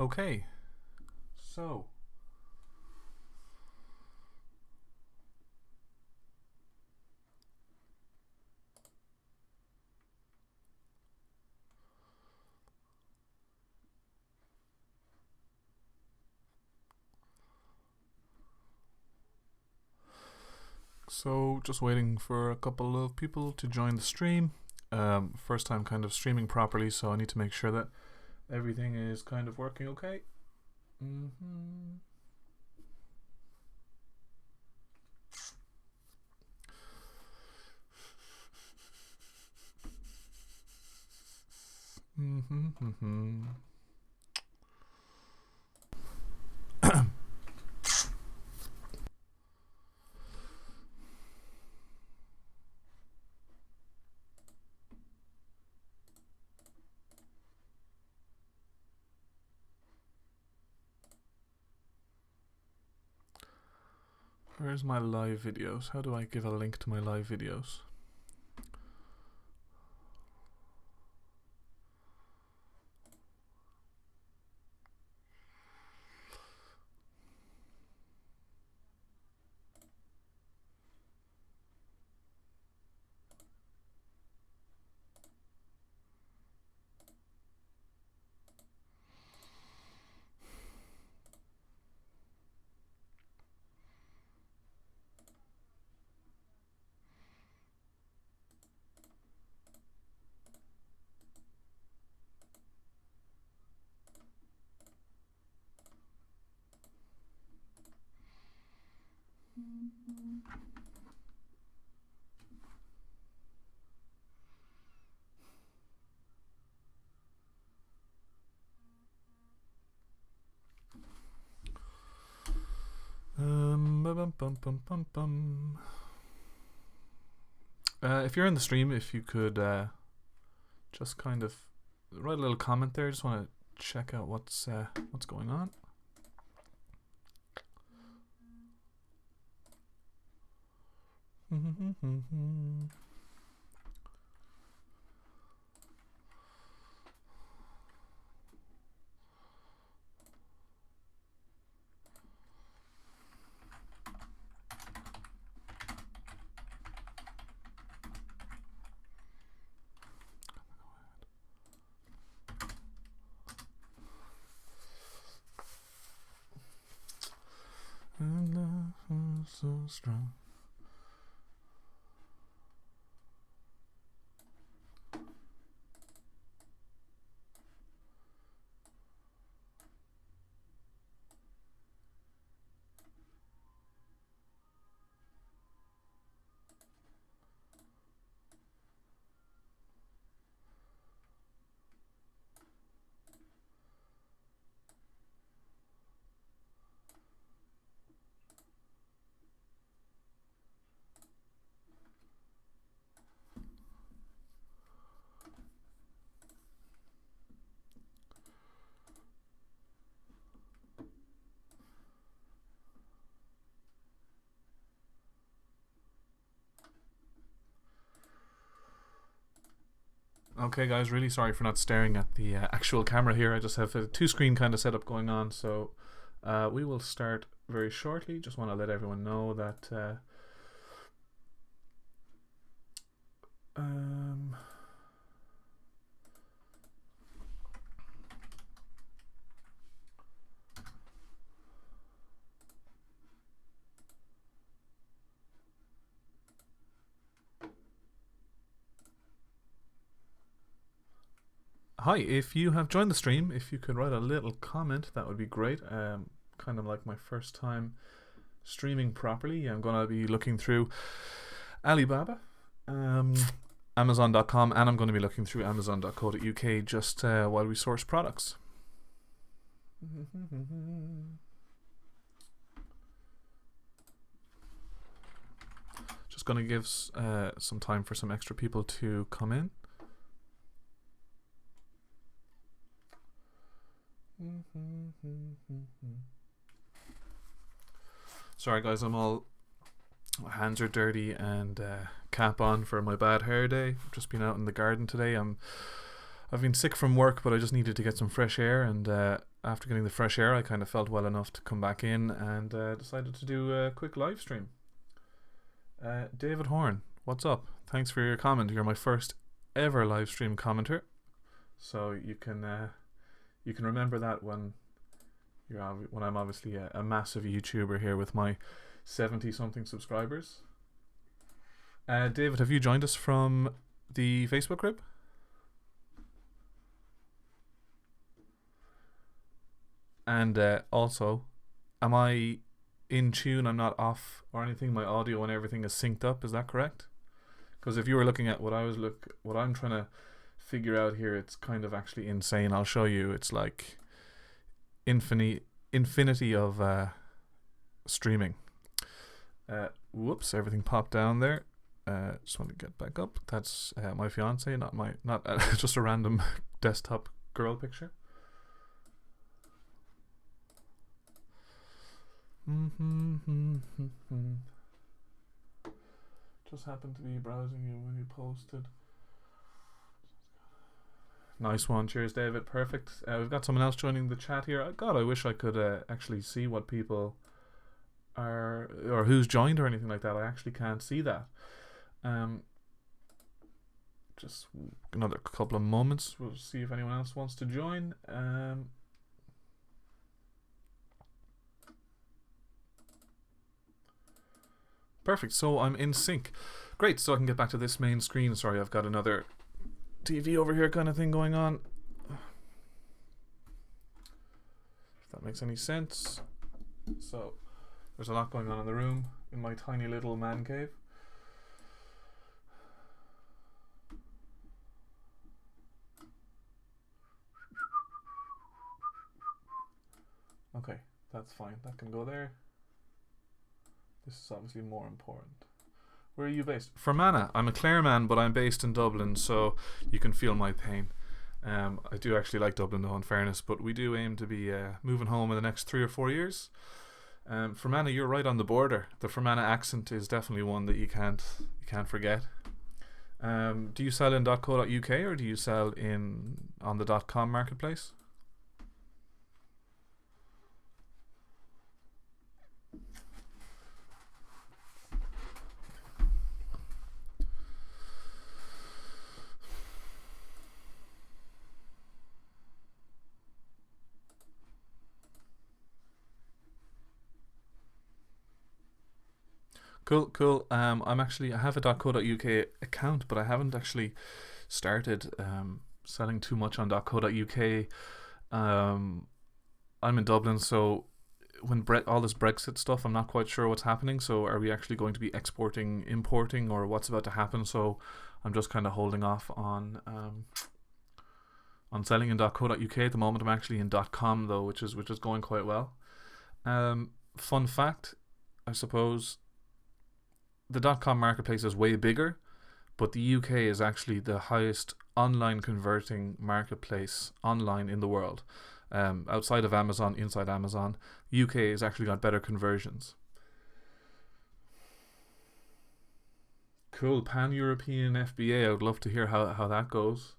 Okay, so just waiting for a couple of people to join the stream. First time kind of streaming properly, so I need to make sure that everything is kind of working okay. Mm-hmm. Mm-hmm. Where's my live videos? How do I give a link to my live videos? If you're in the stream, if you could just kind of write a little comment there. Just want to check out what's going on. And love is so strong. Okay, guys, really sorry for not staring at the actual camera here. I just have a two-screen kind of setup going on, so we will start very shortly. Just want to let everyone know that hi, if you have joined the stream, if you could write a little comment, that would be great. Kind of like my first time streaming properly. I'm going to be looking through Alibaba, Amazon.com, and I'm going to be looking through Amazon.co.uk just while we source products. Just going to give some time for some extra people to come in. Sorry guys, my hands are dirty and cap on for my bad hair day. I've just been out in the garden today. I'm I've been sick from work, but I just needed to get some fresh air, and after getting the fresh air, I kind of felt well enough to come back in and decided to do a quick live stream. David Horn, what's up? Thanks for your comment. You're my first ever live stream commenter, so you can remember that when I'm obviously a massive YouTuber here with my 70 something subscribers. David, have you joined us from the Facebook group? And also, am I in tune? I'm not off or anything. My audio and everything is synced up. Is that correct? Because if you were looking at what I'm trying to figure out here, it's kind of actually insane. I'll show you. It's like infinity of streaming. Whoops! Everything popped down there. Just want to get back up. That's my fiance, not just a random desktop girl picture. Just happened to be browsing you when you posted. Nice one. Cheers, David. Perfect. We've got someone else joining the chat here. God, I wish I could actually see what people are, or who's joined or anything like that. I actually can't see that. Just another couple of moments. We'll see if anyone else wants to join. Perfect, so I'm in sync. Great, so I can get back to this main screen. Sorry, I've got another TV over here kind of thing going on. If that makes any sense. So, there's a lot going on in the room, in my tiny little man cave. Okay, that's fine. That can go there. This is obviously more important. Where are you based? Fermanagh. I'm a Clare man, but I'm based in Dublin, so you can feel my pain. I do actually like Dublin, though, in fairness, but we do aim to be moving home in the next 3 or 4 years. Fermanagh, you're right on the border. The Fermanagh accent is definitely one that you can't forget. Do you sell in .co.uk or do you sell on the .com marketplace? Cool. I have a .co.uk account, but I haven't actually started selling too much on .co.uk. I'm in Dublin, so when all this Brexit stuff, I'm not quite sure what's happening. So are we actually going to be exporting, importing, or what's about to happen? So I'm just kind of holding off on selling in .co.uk at the moment. I'm actually in .com though, which is going quite well. Fun fact, I suppose. The .com marketplace is way bigger, but the UK is actually the highest online converting marketplace online in the world. Outside of Amazon, inside Amazon, UK has actually got better conversions. Cool, pan-European FBA. I would love to hear how that goes.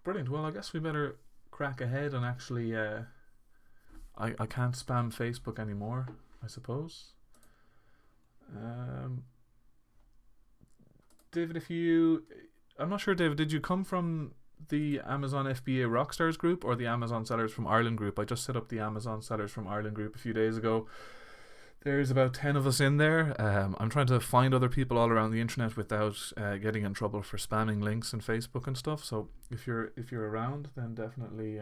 Brilliant. Well, I guess we better crack ahead and actually... I can't spam Facebook anymore, I suppose. David, I'm not sure, David, did you come from the Amazon FBA Rockstars group or the Amazon Sellers from Ireland group? I just set up the Amazon Sellers from Ireland group a few days ago. There's about 10 of us in there. I'm trying to find other people all around the internet without getting in trouble for spamming links in Facebook and stuff. So if you're around, then definitely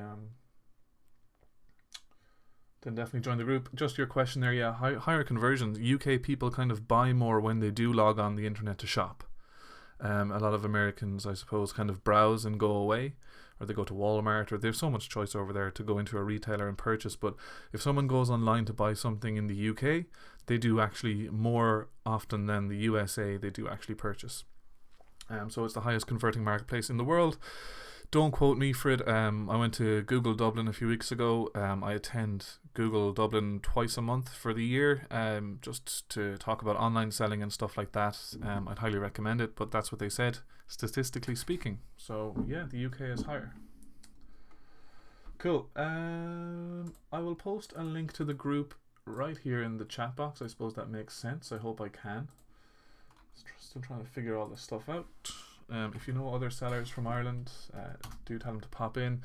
join the group. Just your question there, yeah, higher conversions. UK people kind of buy more when they do log on the internet to shop. A lot of Americans, I suppose, kind of browse and go away, or they go to Walmart, or there's so much choice over there to go into a retailer and purchase. But if someone goes online to buy something in the UK, they do actually more often than the USA, they do actually purchase. So it's the highest converting marketplace in the world. Don't quote me for it. I went to Google Dublin a few weeks ago. I attend Google Dublin twice a month for the year, just to talk about online selling and stuff like that. I'd highly recommend it, but that's what they said, statistically speaking. So yeah, the UK is higher. Cool. I will post a link to the group right here in the chat box. I suppose that makes sense. I hope I can. Still trying to figure all this stuff out. If you know other sellers from Ireland, do tell them to pop in.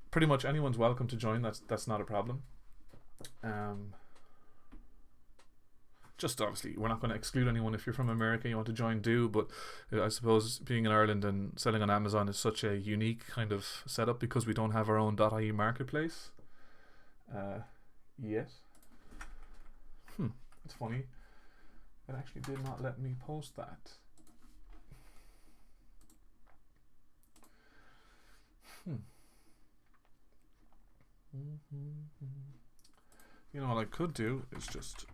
Pretty much anyone's welcome to join. That's not a problem. Just obviously, we're not going to exclude anyone. If you're from America, you want to join, do. But I suppose being in Ireland and selling on Amazon is such a unique kind of setup because we don't have our own .ie marketplace yet. It's funny. It actually did not let me post that. You know what I could do is just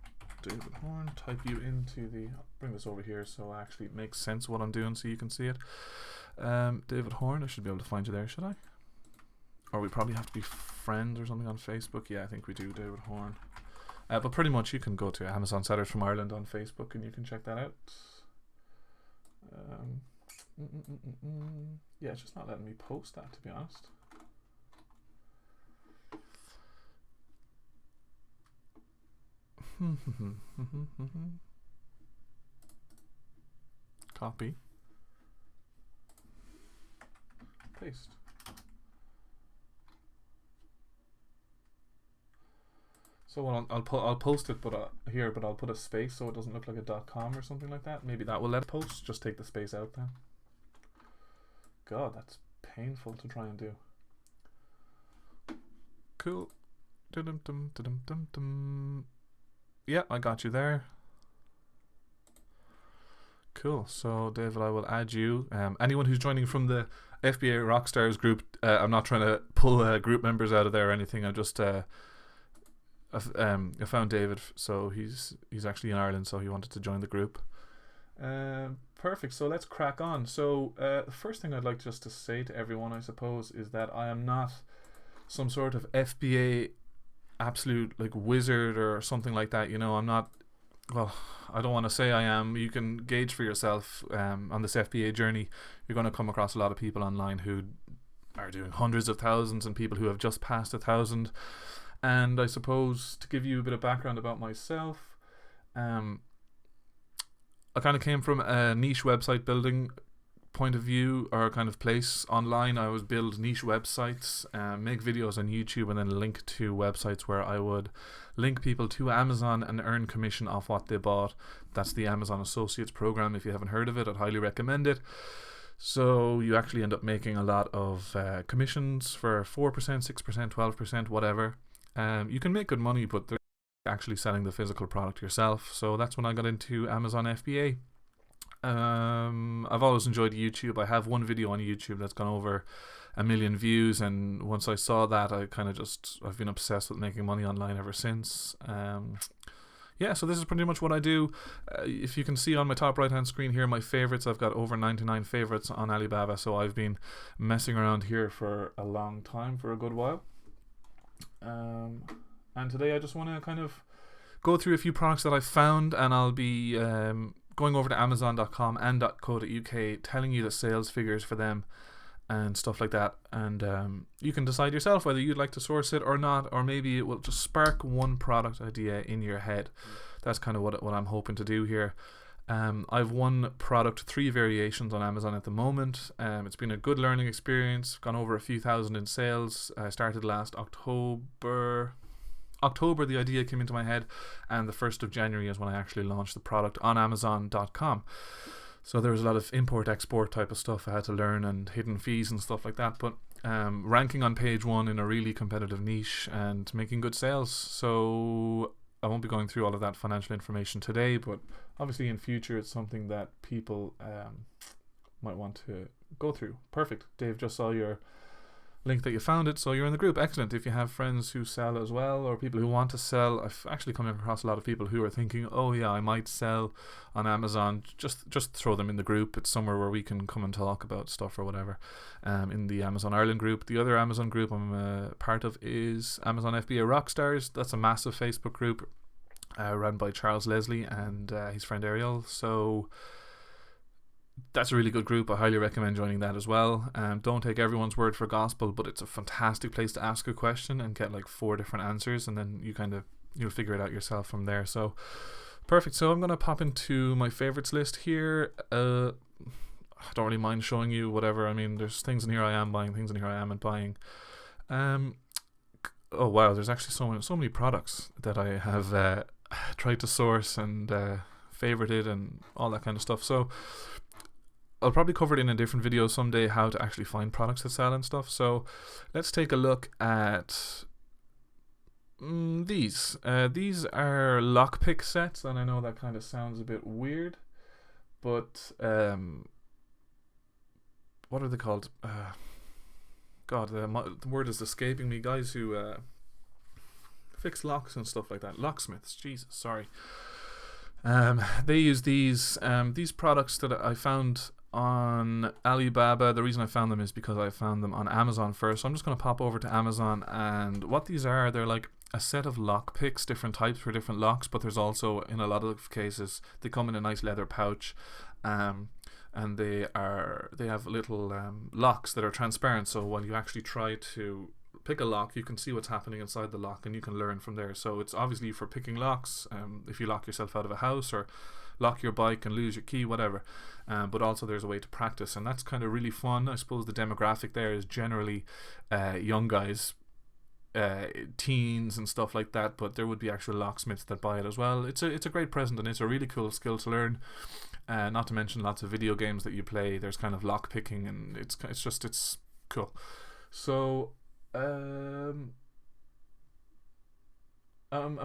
David Horn, type you into the, bring this over here so it actually makes sense what I'm doing so you can see it. David Horn, I should be able to find you there, should I? Or we probably have to be friends or something on Facebook. Yeah, I think we do, David Horn. But pretty much you can go to Amazon Sellers from Ireland on Facebook and you can check that out. Yeah, it's just not letting me post that, to be honest. Copy. Paste. So I'll post it, but here, but I'll put a space so it doesn't look like a .com or something like that. Maybe that will let it post. Just take the space out then. God, that's painful to try and do. Cool. Yeah, I got you there. Cool. So David, I will add you. Anyone who's joining from the FBA Rockstars group, I'm not trying to pull group members out of there or anything. I just I found David, so he's actually in Ireland, so he wanted to join the group. Perfect. So let's crack on. So the first thing I'd like just to say to everyone, I suppose, is that I am not some sort of FBA absolute like wizard or something like that. You know, I'm not. Well, I don't want to say I am. You can gauge for yourself on this FBA journey. You're going to come across a lot of people online who are doing hundreds of thousands and people who have just passed 1,000. And I suppose to give you a bit of background about myself, I kind of came from a niche website building point of view or kind of place online. I would build niche websites, make videos on YouTube, and then link to websites where I would link people to Amazon and earn commission off what they bought. That's the Amazon Associates program. If you haven't heard of it, I'd highly recommend it. So you actually end up making a lot of commissions for 4%, 6%, 12%, whatever. You can make good money, but they're actually selling the physical product yourself. So that's when I got into Amazon FBA. I've always enjoyed YouTube. I have one video on YouTube that's gone over 1 million views, and once I saw that, I've been obsessed with making money online ever since. Yeah, so this is pretty much what I do. If you can see on my top right hand screen here, my favorites, I've got over 99 favorites on Alibaba, so I've been messing around here for a long time, for a good while. And today I just want to kind of go through a few products that I've found, and I'll be going over to Amazon.com and .co.uk, telling you the sales figures for them and stuff like that, and you can decide yourself whether you'd like to source it or not, or maybe it will just spark one product idea in your head. That's kind of what I'm hoping to do here. I've one product, 3 variations on Amazon at the moment. It's been a good learning experience, gone over a few thousand in sales. I started last October, the idea came into my head, and the 1st of January is when I actually launched the product on Amazon.com. So there was a lot of import-export type of stuff I had to learn, and hidden fees and stuff like that, but ranking on page 1 in a really competitive niche and making good sales. So I won't be going through all of that financial information today, but obviously in future it's something that people might want to go through. Perfect. Dave, just saw your link that you found it, so you're in the group. Excellent. If you have friends who sell as well, or people who want to sell, I've actually come across a lot of people who are thinking, oh yeah, I might sell on Amazon. Just throw them in the group. It's somewhere where we can come and talk about stuff or whatever. In the Amazon Ireland group. The other Amazon group I'm part of is Amazon FBA Rockstars. That's a massive Facebook group run by Charles Leslie and his friend Ariel. So that's a really good group. I highly recommend joining that as well. Don't take everyone's word for gospel, but it's a fantastic place to ask a question and get like 4 different answers, and then you'll figure it out yourself from there. So perfect. So I'm going to pop into my favorites list here. I don't really mind showing you whatever. I mean, there's things in here I am buying, things in here I am buying. Oh wow, there's actually so many products that I have tried to source and favorited and all that kind of stuff. So I'll probably cover it in a different video someday, how to actually find products that sell and stuff. So let's take a look at these. These are lockpick sets, and I know that kind of sounds a bit weird, but what are they called? God, the word is escaping me. Guys who fix locks and stuff like that. Locksmiths. Jesus, sorry. They use these products that I found on Alibaba. The reason I found them is because I found them on Amazon first. So I'm just going to pop over to Amazon, and what these are, they're like a set of lock picks, different types for different locks, but there's also, in a lot of cases, they come in a nice leather pouch, and they have little locks that are transparent, so when you actually try to pick a lock, you can see what's happening inside the lock and you can learn from there. So it's obviously for picking locks, if you lock yourself out of a house or lock your bike and lose your key, whatever, but also there's a way to practice, and that's kind of really fun. I suppose the demographic there is generally young guys, teens and stuff like that, but there would be actual locksmiths that buy it as well. It's a great present, and it's a really cool skill to learn, not to mention lots of video games that you play. There's kind of lock picking, and it's cool. So am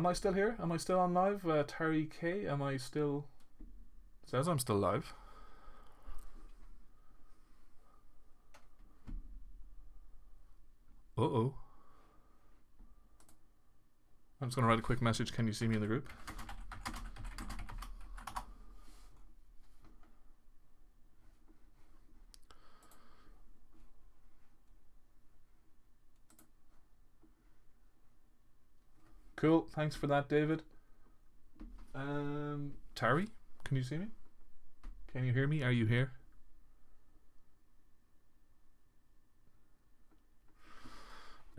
I still here? Am I still on live? Terry K, am I still? Says I'm still live. Uh-oh. I'm just going to write a quick message. Can you see me in the group? Cool. Thanks for that, David. Terry, can you see me? Can you hear me? Are you here?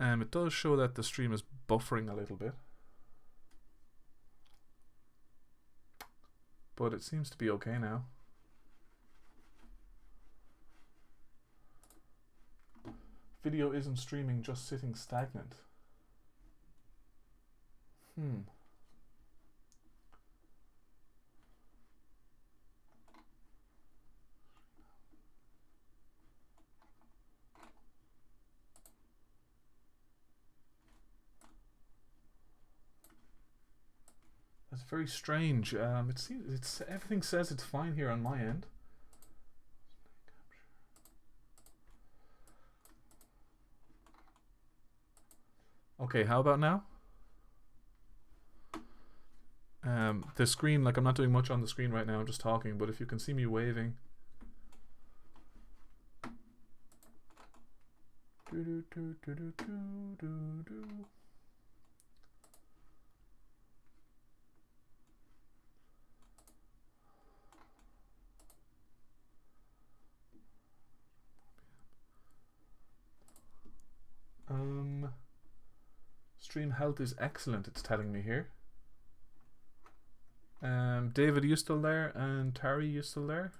It does show that the stream is buffering a little bit, but it seems to be okay now. Video isn't streaming, just sitting stagnant. That's very strange. It seems everything says it's fine here on my end. Okay, how about now? The screen, like, I'm not doing much on the screen right now, I'm just talking, but if you can see me waving. Stream health is excellent, it's telling me here. David, are you still there? And Terry, you still there?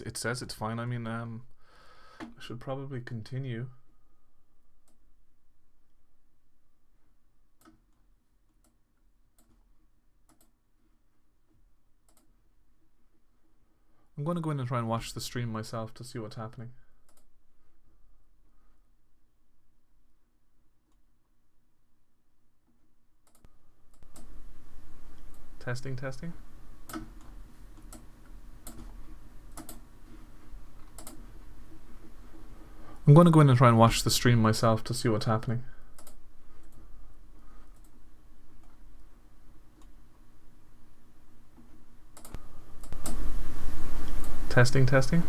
It says it's fine. I mean, I should probably continue. I'm going to go in and try and watch the stream myself to see what's happening. Testing, testing. I'm going to go in and try and watch the stream myself to see what's happening. Testing, testing.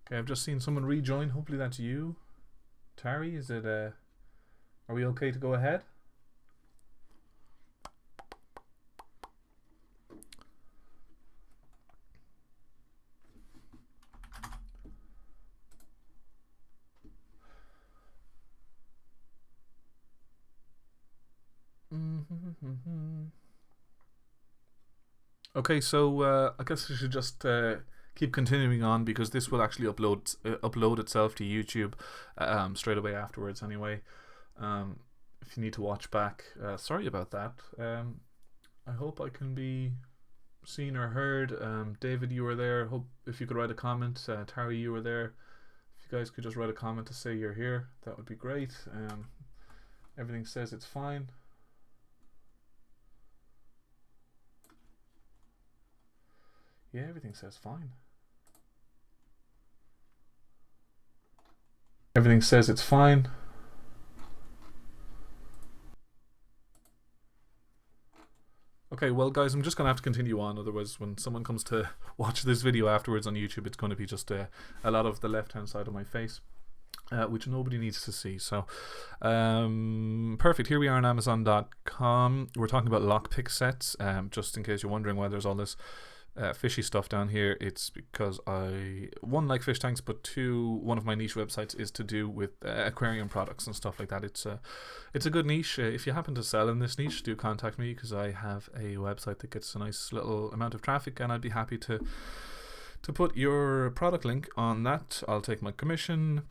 Okay, I've just seen someone rejoin. Hopefully that's you. Tari, is it are we okay to go ahead? Okay, so I guess I should just keep continuing on because this will actually upload itself to YouTube straight away afterwards anyway. If you need to watch back, sorry about that. I hope I can be seen or heard. David, you were there. Hope if you could write a comment. Tari, you were there. If you guys could just write a comment to say you're here, that would be great. Everything says it's fine. Yeah, everything says fine. Everything says it's fine. Okay, well guys, I'm just going to have to continue on, otherwise when someone comes to watch this video afterwards on YouTube, it's going to be just a lot of the left-hand side of my face, which nobody needs to see. So, perfect. Here we are on Amazon.com. We're talking about lockpick sets, just in case you're wondering why there's all this fishy stuff down here. It's because one, like fish tanks, but two, one of my niche websites is to do with aquarium products and stuff like that. It's a good niche. If you happen to sell in this niche, do contact me because I have a website that gets a nice little amount of traffic, and I'd be happy to put your product link on that. I'll take my commission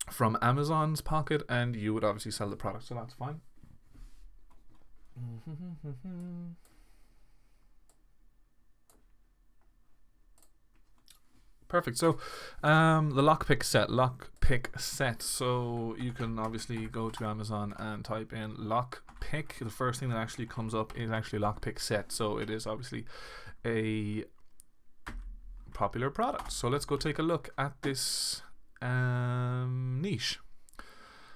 from Amazon's pocket, and you would obviously sell the product, so that's fine. Perfect. So the lockpick set. So you can obviously go to Amazon and type in lockpick. The first thing that actually comes up is actually lockpick set. So it is obviously a popular product. So let's go take a look at this niche.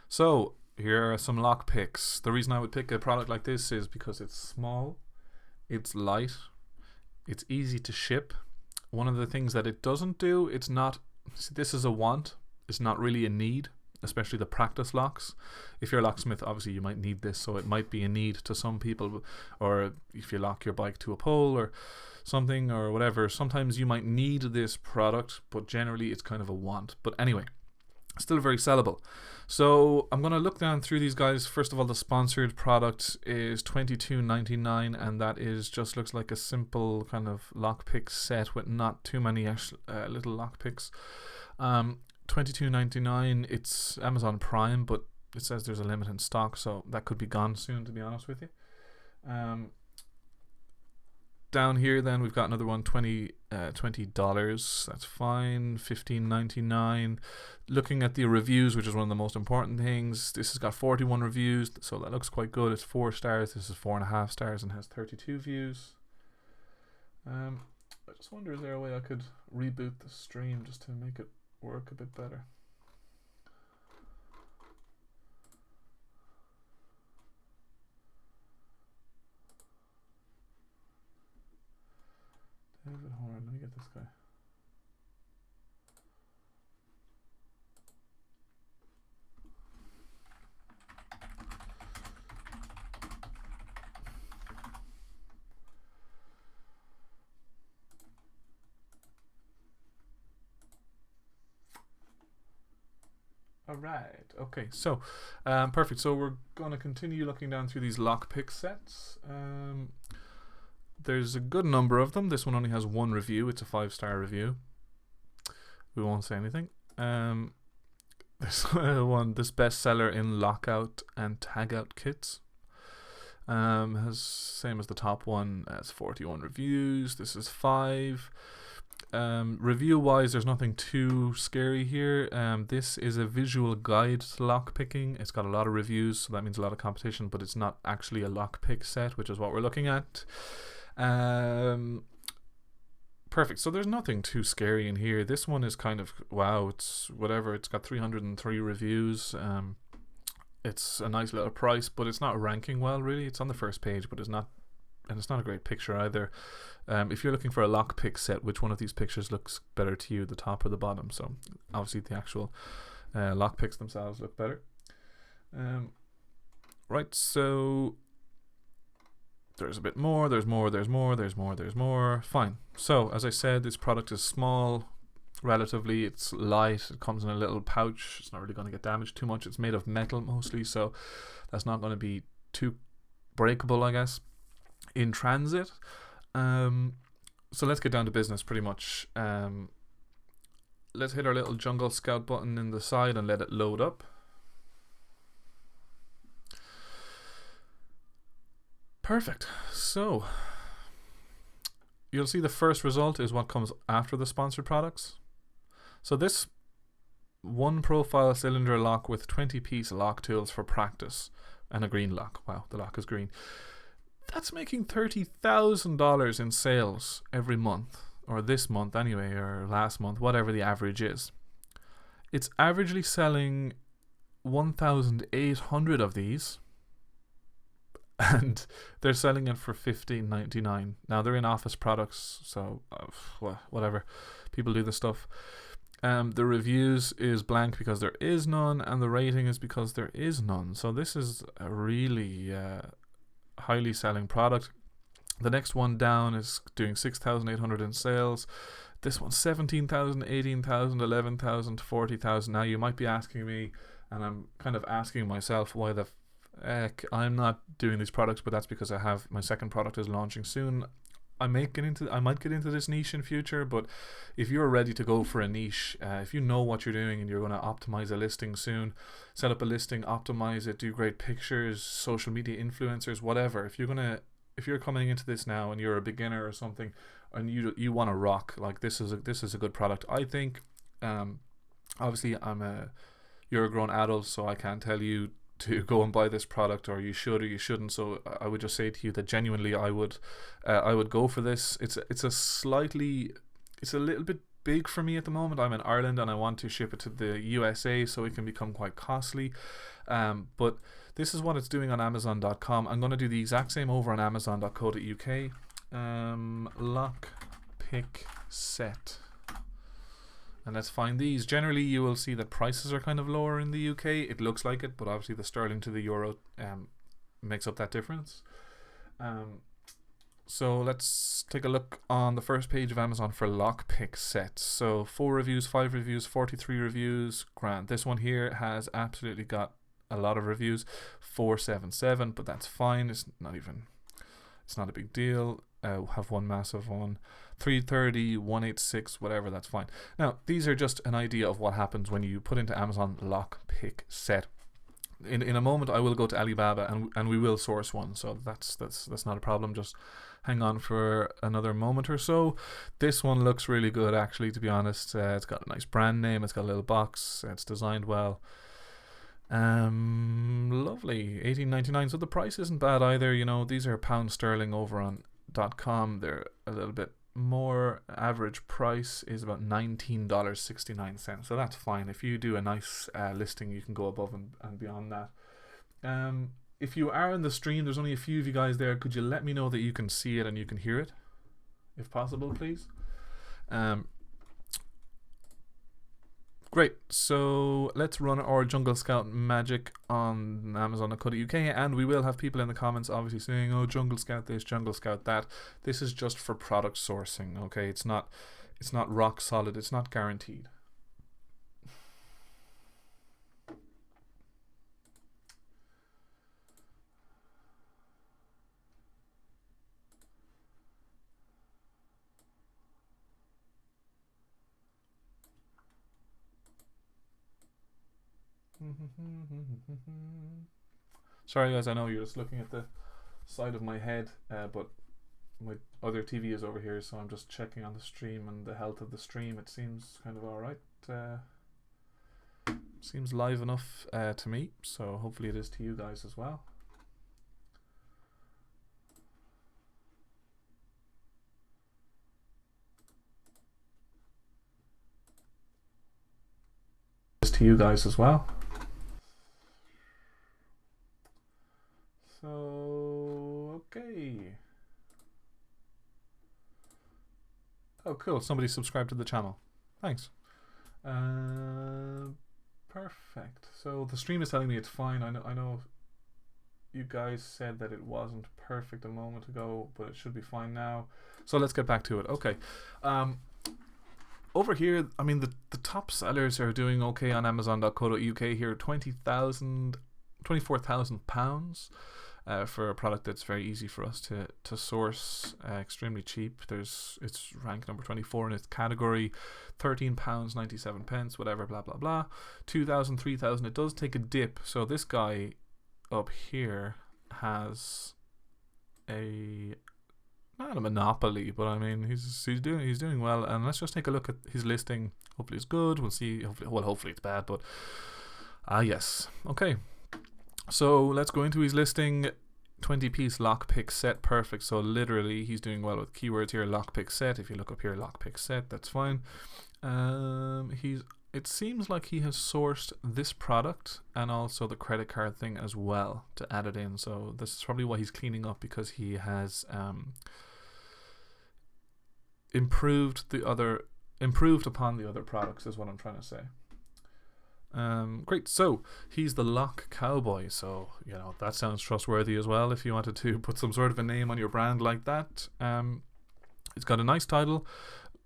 So here are some lockpicks. The reason I would pick a product like this is because it's small, it's light, it's easy to ship. One of the things that it doesn't do, this is a want, it's not really a need, especially the practice locks. If you're a locksmith, obviously you might need this, so it might be a need to some people, or if you lock your bike to a pole or something or whatever, sometimes you might need this product, but generally it's kind of a want. But anyway, still very sellable. So I'm going to look down through these guys. First of all, the sponsored product is $22.99, and that just looks like a simple kind of lockpick set with not too many little lockpicks. $22.99. It's Amazon Prime, but it says there's a limit in stock, so that could be gone soon, to be honest with you. Down here then we've got another one, $20. That's fine. $15.99. Looking at the reviews, which is one of the most important things, this has got 41 reviews, so that looks quite good. It's 4 stars. This is 4.5 stars and has 32 views. I just wonder, is there a way I could reboot the stream just to make it work a bit better? David Horn, let me get this guy. Alright, okay, so perfect. So we're going to continue looking down through these lockpick sets. There's a good number of them. This one only has one review. It's a 5-star review. We won't say anything. This bestseller in lockout and tagout kits. Has same as the top one, has 41 reviews. This is 5. Review wise, there's nothing too scary here. This is a visual guide to lock picking. It's got a lot of reviews, so that means a lot of competition, but it's not actually a lock pick set, which is what we're looking at. Perfect. So there's nothing too scary in here. This one is kind of, wow, it's whatever. It's got 303 reviews. It's a nice little price, but it's not ranking well, really. It's on the first page, but it's not a great picture either. If you're looking for a lockpick set, which one of these pictures looks better to you, the top or the bottom? So obviously the actual lockpicks themselves look better. Right, so there's a bit more, there's more. Fine. So as I said, this product is small. Relatively, it's light. It comes in a little pouch. It's not really going to get damaged too much. It's made of metal mostly, so that's not going to be too breakable, I guess, in transit. So let's get down to business pretty much. Let's hit our little Jungle Scout button in the side and let it load up. Perfect. So you'll see the first result is what comes after the sponsored products. So this one profile cylinder lock with 20-piece lock tools for practice and a green lock. Wow, the lock is green. That's making $30,000 in sales every month, or this month anyway, or last month, whatever the average is. It's averagely selling 1,800 of these, and they're selling it for $15.99. Now they're in Office Products, so whatever. People do this stuff. The reviews is blank because there is none, and the rating is because there is none. So this is a really highly selling product. The next one down is doing 6,800 in sales. This one's 17,000, 18,000, 11,000, 40,000. Now you might be asking me, and I'm kind of asking myself, why the heck I'm not doing these products, but that's because I have my second product is launching soon. I might get into this niche in future, but if you're ready to go for a niche, if you know what you're doing and you're going to optimize a listing soon, set up a listing, optimize it, do great pictures, social media influencers, whatever. If you're coming into this now and you're a beginner or something, and you want to rock, like this is a good product, I think. Obviously you're a grown adult, so I can't tell you to go and buy this product, or you should or you shouldn't. So I would just say to you that genuinely I would go for this. It's a little bit big for me at the moment. I'm in Ireland and I want to ship it to the USA, so it can become quite costly. But this is what it's doing on Amazon.com. I'm going to do the exact same over on Amazon.co.uk. Lock pick set. And let's find these. Generally, you will see that prices are kind of lower in the UK. It looks like it, but obviously the sterling to the euro makes up that difference. So let's take a look on the first page of Amazon for lockpick sets. So 4 reviews, 5 reviews, 43 reviews. Grand. This one here has absolutely got a lot of reviews. 477, but that's fine. It's not a big deal. Have one massive one. 330, 186, whatever, that's fine. Now, these are just an idea of what happens when you put into Amazon lockpick set. In a moment, I will go to Alibaba and we will source one, so that's not a problem. Just hang on for another moment or so. This one looks really good, actually, to be honest. It's got a nice brand name, it's got a little box, it's designed well. Lovely, $18.99. So the price isn't bad either. You know, these are pound sterling over on .com. They're a little bit more. Average price is about $19.69. So that's fine. If you do a nice listing, you can go above and beyond that. If you are in the stream, there's only a few of you guys there. Could you let me know that you can see it and you can hear it, if possible, please? Great, so let's run our Jungle Scout magic on Amazon.co.uk, and we will have people in the comments obviously saying, oh, Jungle Scout this, Jungle Scout that. This is just for product sourcing, okay? It's not rock solid, it's not guaranteed. Sorry guys, I know you're just looking at the side of my head, but my other TV is over here, so I'm just checking on the stream and the health of the stream. It seems kind of alright. Seems live enough to me, so hopefully it is to you guys as well. To you guys as well. So okay. Oh cool, somebody subscribed to the channel. Thanks. Perfect. So the stream is telling me it's fine. I know you guys said that it wasn't perfect a moment ago, but it should be fine now. So let's get back to it. Okay. Over here, I mean, the top sellers are doing okay on Amazon.co.uk here. £24,000 for a product that's very easy for us to source, extremely cheap. It's ranked number 24 in its category, £13.97, whatever, blah blah blah. 2,000, 3,000. It does take a dip. So this guy up here has not a monopoly, but I mean he's doing well. And let's just take a look at his listing. Hopefully it's good. We'll see. Hopefully it's bad, but yes. Okay, so let's go into his listing. 20-piece lockpick set, perfect. So literally he's doing well with keywords here. Lockpick set. If you look up here, lockpick set, that's fine. It seems like he has sourced this product and also the credit card thing as well to add it in. So this is probably why he's cleaning up, because he has improved upon the other products is what I'm trying to say. Great. So he's the Lock Cowboy. So that sounds trustworthy as well. If you wanted to put some sort of a name on your brand like that, it's got a nice title.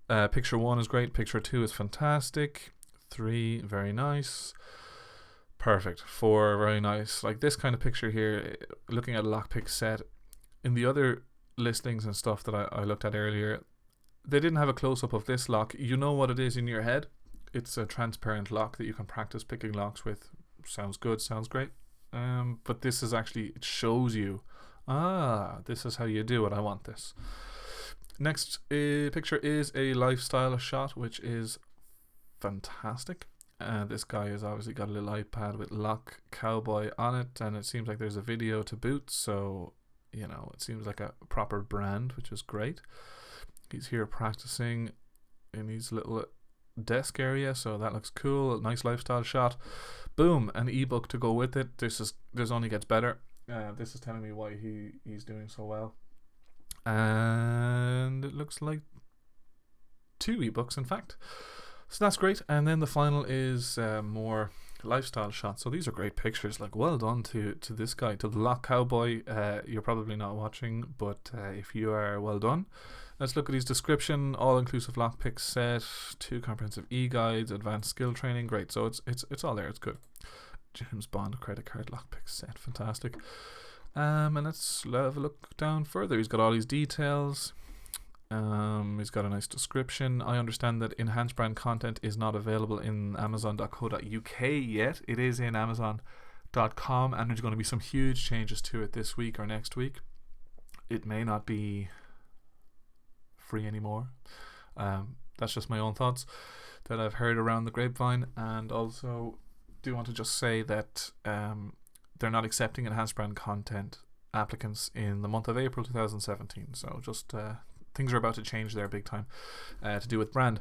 Picture 1 is great. Picture 2 is fantastic. 3, very nice. Perfect. 4, very nice. Like this kind of picture here, looking at a lockpick set. In the other listings and stuff that I looked at earlier, they didn't have a close-up of this lock. You know what it is in your head. It's a transparent lock that you can practice picking locks with. Sounds good, sounds great. But this is actually, it shows you, this is how you do it. I want this. Next picture is a lifestyle shot, which is fantastic. This guy has obviously got a little iPad with Lock Cowboy on it, and it seems like there's a video to boot, so it seems like a proper brand, which is great. He's here practicing in his little desk area, so that looks cool. Nice lifestyle shot. Boom, an ebook to go with it. This only gets better. This is telling me why he's doing so well. And it looks like 2 ebooks in fact. So that's great. And then the final is more lifestyle shots. So these are great pictures. Like, well done to this guy, to the Lock Cowboy. You're probably not watching, but if you are, well done. Let's look at his description. All-inclusive lockpick set, 2 comprehensive e-guides, advanced skill training. Great. So it's all there. It's good. James Bond credit card lockpick set. Fantastic. And let's have a look down further. He's got all these details. He's got a nice description. I understand that enhanced brand content is not available in Amazon.co.uk yet. It is in Amazon.com, and there's going to be some huge changes to it this week or next week. It may not be free anymore. That's just my own thoughts that I've heard around the grapevine, and also do want to just say that they're not accepting enhanced brand content applicants in the month of April 2017. So just things are about to change there big time to do with brand.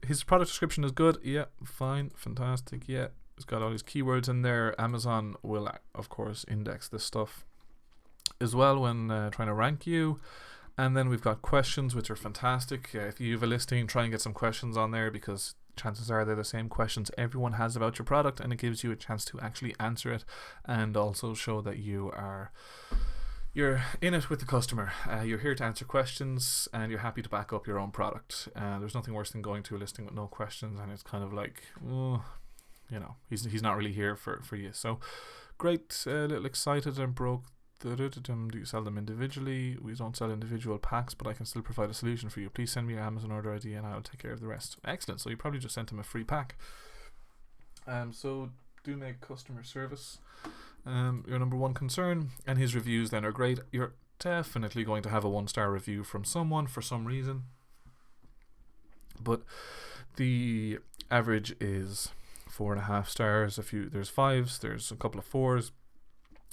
His product description is good. Yeah, fine, fantastic. Yeah, it's got all these keywords in there. Amazon will of course index this stuff as well when trying to rank you. And then we've got questions, which are fantastic. If you have a listing, try and get some questions on there, because chances are they're the same questions everyone has about your product, and it gives you a chance to actually answer it and also show that you're in it with the customer. You're here to answer questions, and you're happy to back up your own product. There's nothing worse than going to a listing with no questions, and it's kind of like, he's not really here for you. So great, a little excited and broke. Do you sell them individually? We don't sell individual packs, but I can still provide a solution for you. Please send me your Amazon order ID and I'll take care of the rest. Excellent. So you probably just sent him a free pack. So do make customer service your number one concern, and his reviews then are great. You're definitely going to have a 1-star review from someone for some reason, but the average is 4.5 stars. There's 5s, there's a couple of 4s,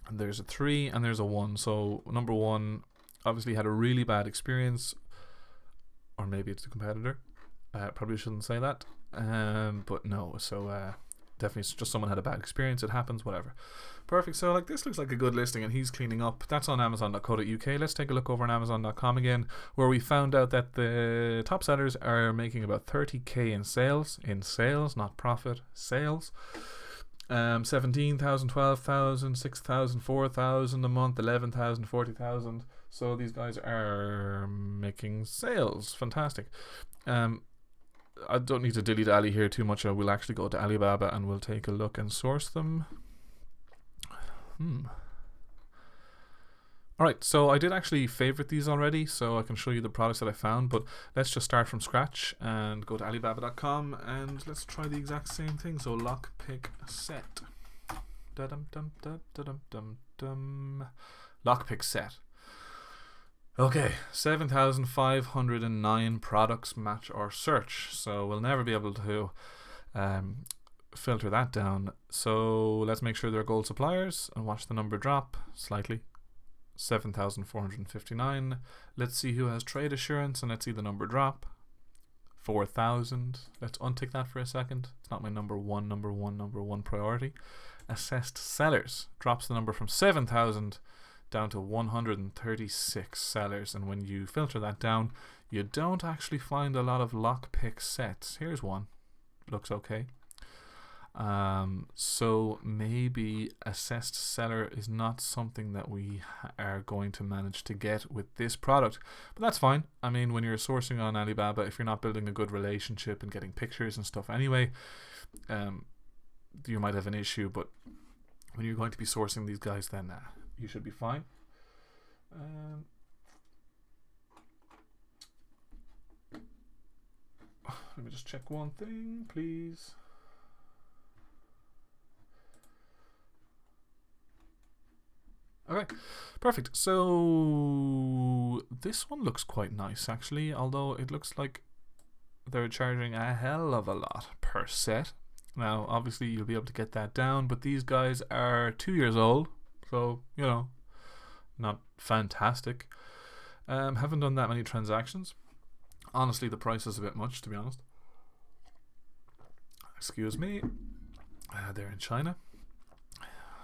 and there's a 3, and there's a 1. So number one obviously had a really bad experience, or maybe it's the competitor. Probably shouldn't say that, but no. So definitely it's just someone had a bad experience. It happens, whatever. Perfect. So like this looks like a good listing, and he's cleaning up. That's on Amazon.co.uk. Let's take a look over on Amazon.com again, where we found out that the top sellers are making about 30k in sales. In sales, not profit. Sales. 17,000, 12,000, 6,000, 4,000 a month, 11,000, 40,000. So these guys are making sales. Fantastic. I don't need to dilly-dally here too much. I will actually go to Alibaba and we'll take a look and source them. Alright, so I did actually favorite these already, so I can show you the products that I found, but let's just start from scratch and go to Alibaba.com and let's try the exact same thing. So lockpick set. Lockpick set. Okay, 7,509 products match our search, so we'll never be able to filter that down. So let's make sure they're gold suppliers and watch the number drop slightly. 7,459. Let's see who has trade assurance, and let's see the number drop. 4,000. Let's untick that for a second. It's not my number one priority. Assessed sellers drops the number from 7,000 down to 136 sellers, and when you filter that down, you don't actually find a lot of lockpick sets. Here's one. Looks okay. So maybe assessed seller is not something that we are going to manage to get with this product, but that's fine. I mean, when you're sourcing on Alibaba, if you're not building a good relationship and getting pictures and stuff anyway, you might have an issue, but when you're going to be sourcing these guys, then you should be fine. Let me just check one thing, please. Okay, perfect. So this one looks quite nice actually, although it looks like they're charging a hell of a lot per set. Now obviously you'll be able to get that down, but these guys are 2 years old, so you know, not fantastic. Haven't done that many transactions. Honestly, the price is a bit much, to be honest. Excuse me. They're in China.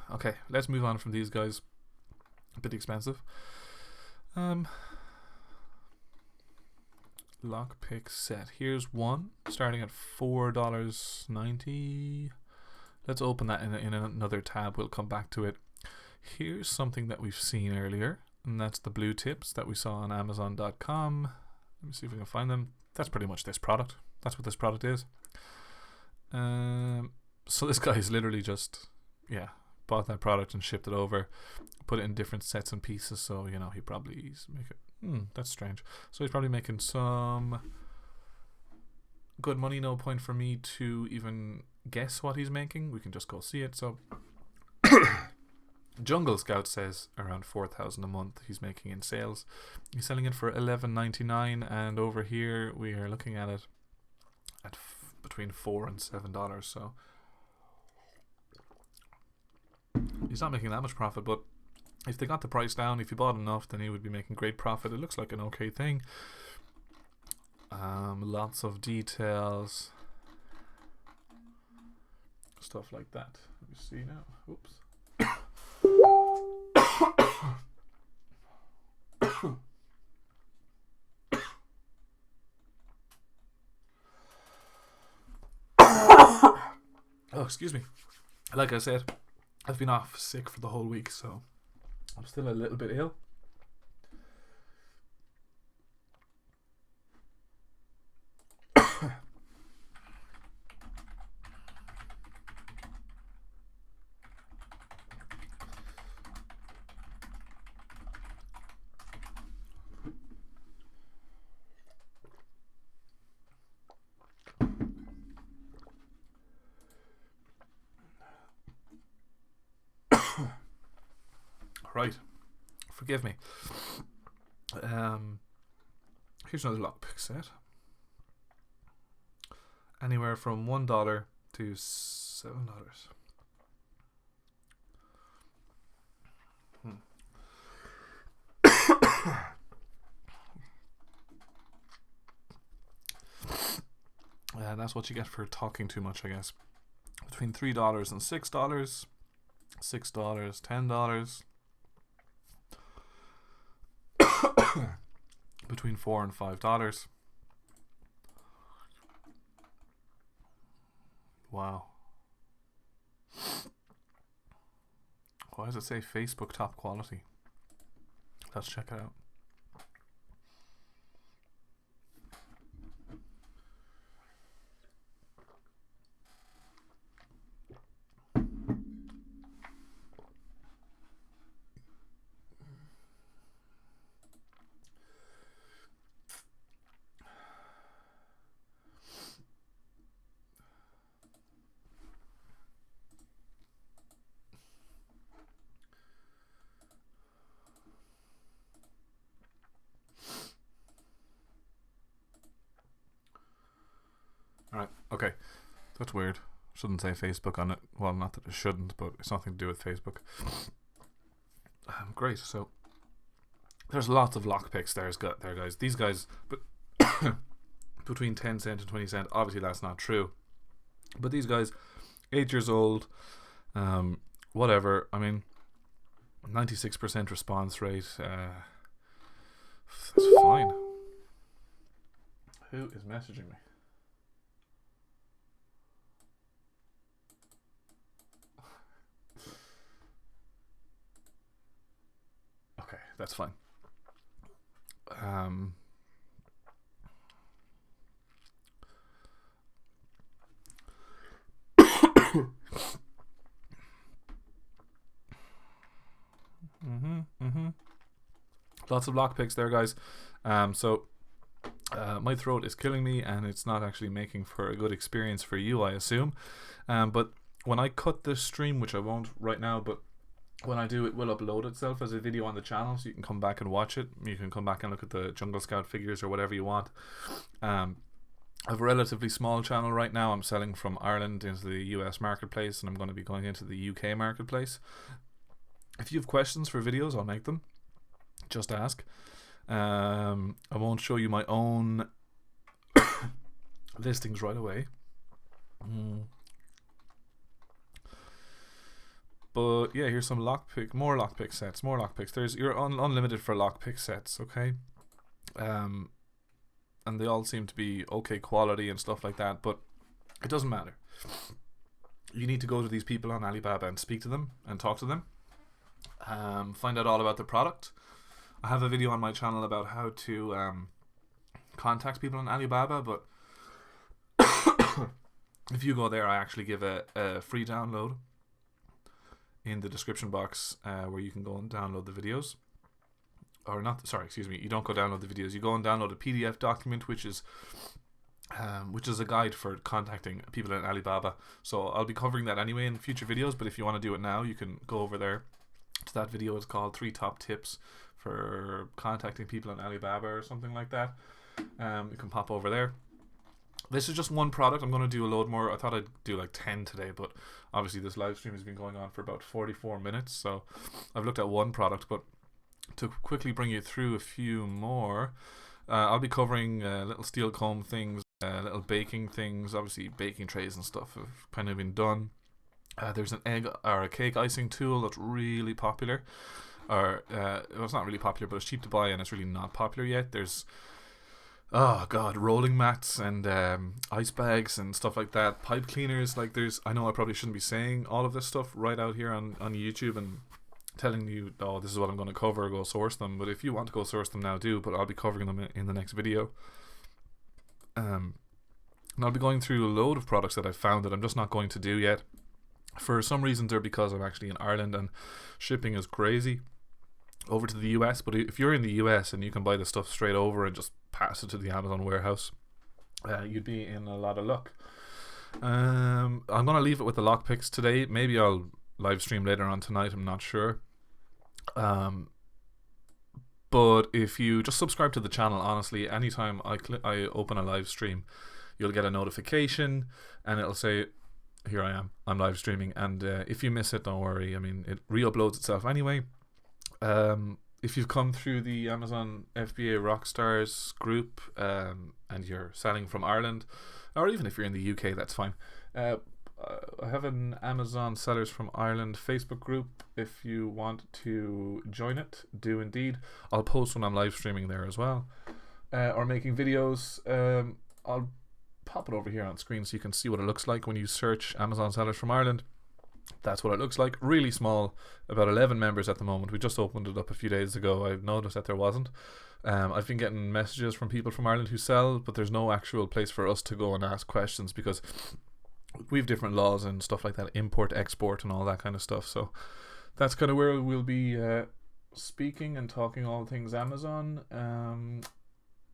Okay, let's move on from these guys. A bit expensive. Lockpick set. Here's one starting at $4.90. Let's open that in another tab. We'll come back to it. Here's something that we've seen earlier, and that's the blue tips that we saw on Amazon.com. Let me see if we can find them. That's pretty much this product. That's what this product is. So this guy is literally just bought that product and shipped it over, put it in different sets and pieces. So you know, he probably that's strange. So he's probably making some good money. No point for me to even guess what he's making. We can just go see it. So Jungle Scout says around 4,000 a month he's making in sales. He's selling it for $11.99, and over here we are looking at it at between $4 and $7. So he's not making that much profit, but if they got the price down, if you bought enough, then he would be making great profit. It looks like an okay thing. Lots of details, stuff like that. Let me see now. Oops. Oh, excuse me. Like I said, I've been off sick for the whole week, so I'm still a little bit ill. Right. Forgive me. Here's another lockpick set. Anywhere from $1 to $7. And that's what you get for talking too much, I guess. Between $3 and $6, $6, $10. Between $4 and $5. Wow. Why does it say Facebook top quality? Let's check it out. Alright, okay. That's weird. Shouldn't say Facebook on it. Well, not that it shouldn't, but it's nothing to do with Facebook. Great, so there's lots of lockpicks there, guys. These guys, but between 10 cent and 20 cent, obviously that's not true. But these guys, 8 years old, whatever, I mean, 96% response rate, that's fine. Who is messaging me? Okay, that's fine. Lots of lockpicks there, guys. So my throat is killing me, and it's not actually making for a good experience for you, I assume. But when I cut this stream, which I won't right now, but when I do, it will upload itself as a video on the channel, so you can come back and watch it. You can come back and look at the Jungle Scout figures or whatever you want. I have a relatively small channel right now. I'm selling from Ireland into the US marketplace, and I'm going to be going into the UK marketplace. If you have questions for videos, I'll make them. Just ask. I won't show you my own listings right away. But yeah, here's some more lockpick sets, more lockpicks. You're unlimited for lockpick sets, okay? And they all seem to be okay quality and stuff like that, but it doesn't matter. You need to go to these people on Alibaba and speak to them and talk to them. Find out all about the product. I have a video on my channel about how to contact people on Alibaba, but if you go there, I actually give a free download in the description box where you can go and download the videos. Or not, sorry, excuse me, you don't go download the videos, you go and download a PDF document which is a guide for contacting people in Alibaba. So I'll be covering that anyway in future videos, but if you want to do it now, you can go over there to that video. It's called 3 Top Tips for Contacting People in Alibaba or something like that. You can pop over there. This is just one product. I'm going to do a load more. I thought I'd do like 10 today, but obviously this live stream has been going on for about 44 minutes, so I've looked at one product. But to quickly bring you through a few more, I'll be covering little steel comb things, little baking things. Obviously baking trays and stuff have kind of been done. There's an egg or a cake icing tool that's really popular. Well, it's not really popular, but it's cheap to buy, and it's really not popular yet. There's rolling mats and ice bags and stuff like that. Pipe cleaners. Like I know I probably shouldn't be saying all of this stuff right out here on YouTube and telling you, oh, this is what I'm going to cover, go source them. But if you want to go source them now, do. But I'll be covering them in the next video. And I'll be going through a load of products that I've found that I'm just not going to do yet. For some reasons, they're because I'm actually in Ireland and shipping is crazy over to the US. But if you're in the US and you can buy the stuff straight over and just pass it to the Amazon warehouse, you'd be in a lot of luck. I'm going to leave it with the lockpicks today. Maybe I'll live stream later on tonight, I'm not sure. But if you just subscribe to the channel, honestly, anytime I open a live stream, you'll get a notification and it'll say, here I am, I'm live streaming. And if you miss it, don't worry. I mean, it re-uploads itself anyway. If you've come through the Amazon FBA Rockstars group and you're selling from Ireland, or even if you're in the UK, that's fine. I have an Amazon Sellers from Ireland Facebook group. If you want to join it, do indeed. I'll post when I'm live streaming there as well, or making videos. I'll pop it over here on screen so you can see what it looks like when you search Amazon Sellers from Ireland. That's what it looks like. Really small, about 11 members at the moment. We just opened it up a few days ago. I've noticed that there wasn't. I've been getting messages from people from Ireland who sell, but there's no actual place for us to go and ask questions because we have different laws and stuff like that, import, export and all that kind of stuff. So that's kind of where we'll be speaking and talking all things Amazon,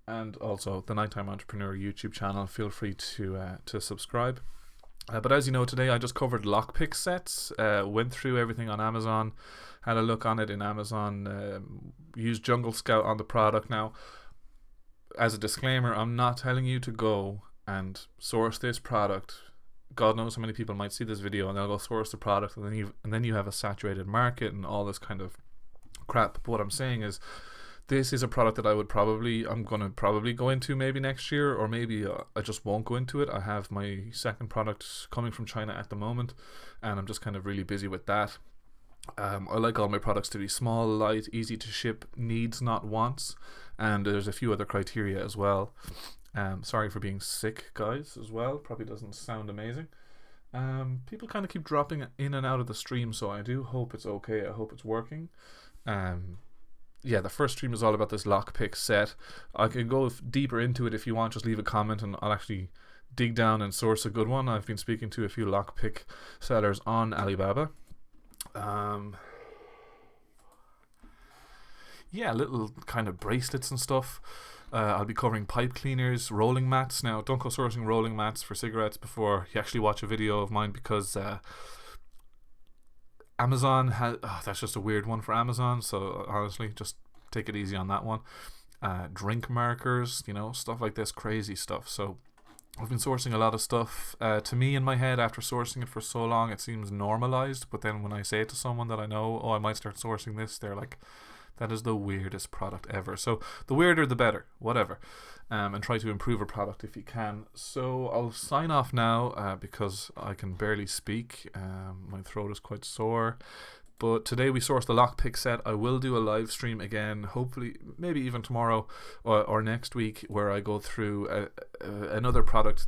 and also the Nighttime Entrepreneur YouTube channel. Feel free to subscribe. But as you know, today I just covered lockpick sets, went through everything on Amazon, had a look on it in Amazon, used Jungle Scout on the product. Now, as a disclaimer, I'm not telling you to go and source this product. God knows how many people might see this video and they'll go source the product, and then you have a saturated market and all this kind of crap. But what I'm saying is, this is a product that I'm going to probably go into maybe next year, or maybe I just won't go into it. I have my second product coming from China at the moment, and I'm just kind of really busy with that. I like all my products to be small, light, easy to ship, needs not wants, and there's a few other criteria as well. Sorry for being sick, guys, as well. Probably doesn't sound amazing. People kind of keep dropping in and out of the stream, so I do hope it's okay. I hope it's working. Yeah, the first stream is all about this lockpick set. I can go deeper into it if you want. Just leave a comment and I'll actually dig down and source a good one. I've been speaking to a few lockpick sellers on Alibaba. Yeah, little kind of bracelets and stuff. I'll be covering pipe cleaners, rolling mats. Now, don't go sourcing rolling mats for cigarettes before you actually watch a video of mine, because Amazon has, that's just a weird one for Amazon, so honestly, just take it easy on that one. Drink markers, stuff like this, crazy stuff. So I've been sourcing a lot of stuff. To me, in my head, after sourcing it for so long, it seems normalized, but then when I say it to someone that I know, I might start sourcing this, they're like, that is the weirdest product ever. So the weirder the better, whatever. And try to improve a product if you can. So I'll sign off now because I can barely speak. My throat is quite sore. But today we sourced the lockpick set. I will do a live stream again, hopefully, maybe even tomorrow or next week, where I go through another product.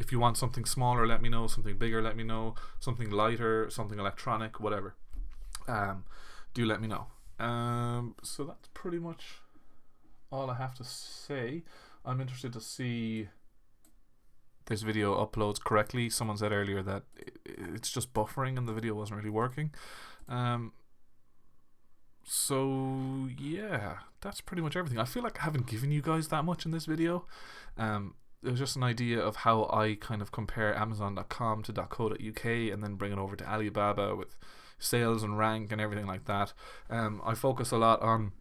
If you want something smaller, let me know. Something bigger, let me know. Something lighter, something electronic, whatever. Do let me know. So that's pretty much all I have to say. I'm interested to see this video uploads correctly. Someone said earlier that it's just buffering and the video wasn't really working. So yeah, that's pretty much everything. I feel like I haven't given you guys that much in this video. It was just an idea of how I kind of compare Amazon.com to .co.uk and then bring it over to Alibaba with sales and rank and everything like that. I focus a lot on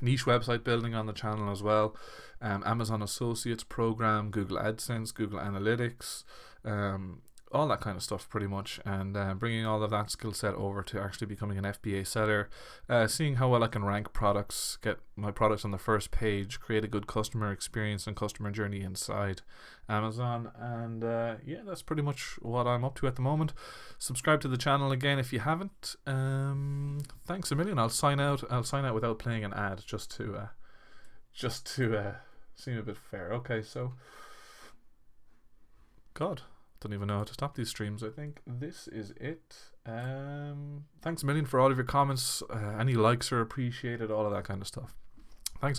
niche website building on the channel as well. Amazon Associates program, Google AdSense, Google Analytics, all that kind of stuff pretty much, and bringing all of that skill set over to actually becoming an FBA seller, seeing how well I can rank products, get my products on the first page, create a good customer experience and customer journey inside Amazon, and yeah, that's pretty much what I'm up to at the moment. Subscribe to the channel again if you haven't. Thanks a million. I'll sign out without playing an ad, just to seem a bit fair. Okay, so God, don't even know how to stop these streams. I think this is it. Thanks a million for all of your comments. Any likes are appreciated, all of that kind of stuff. Thanks.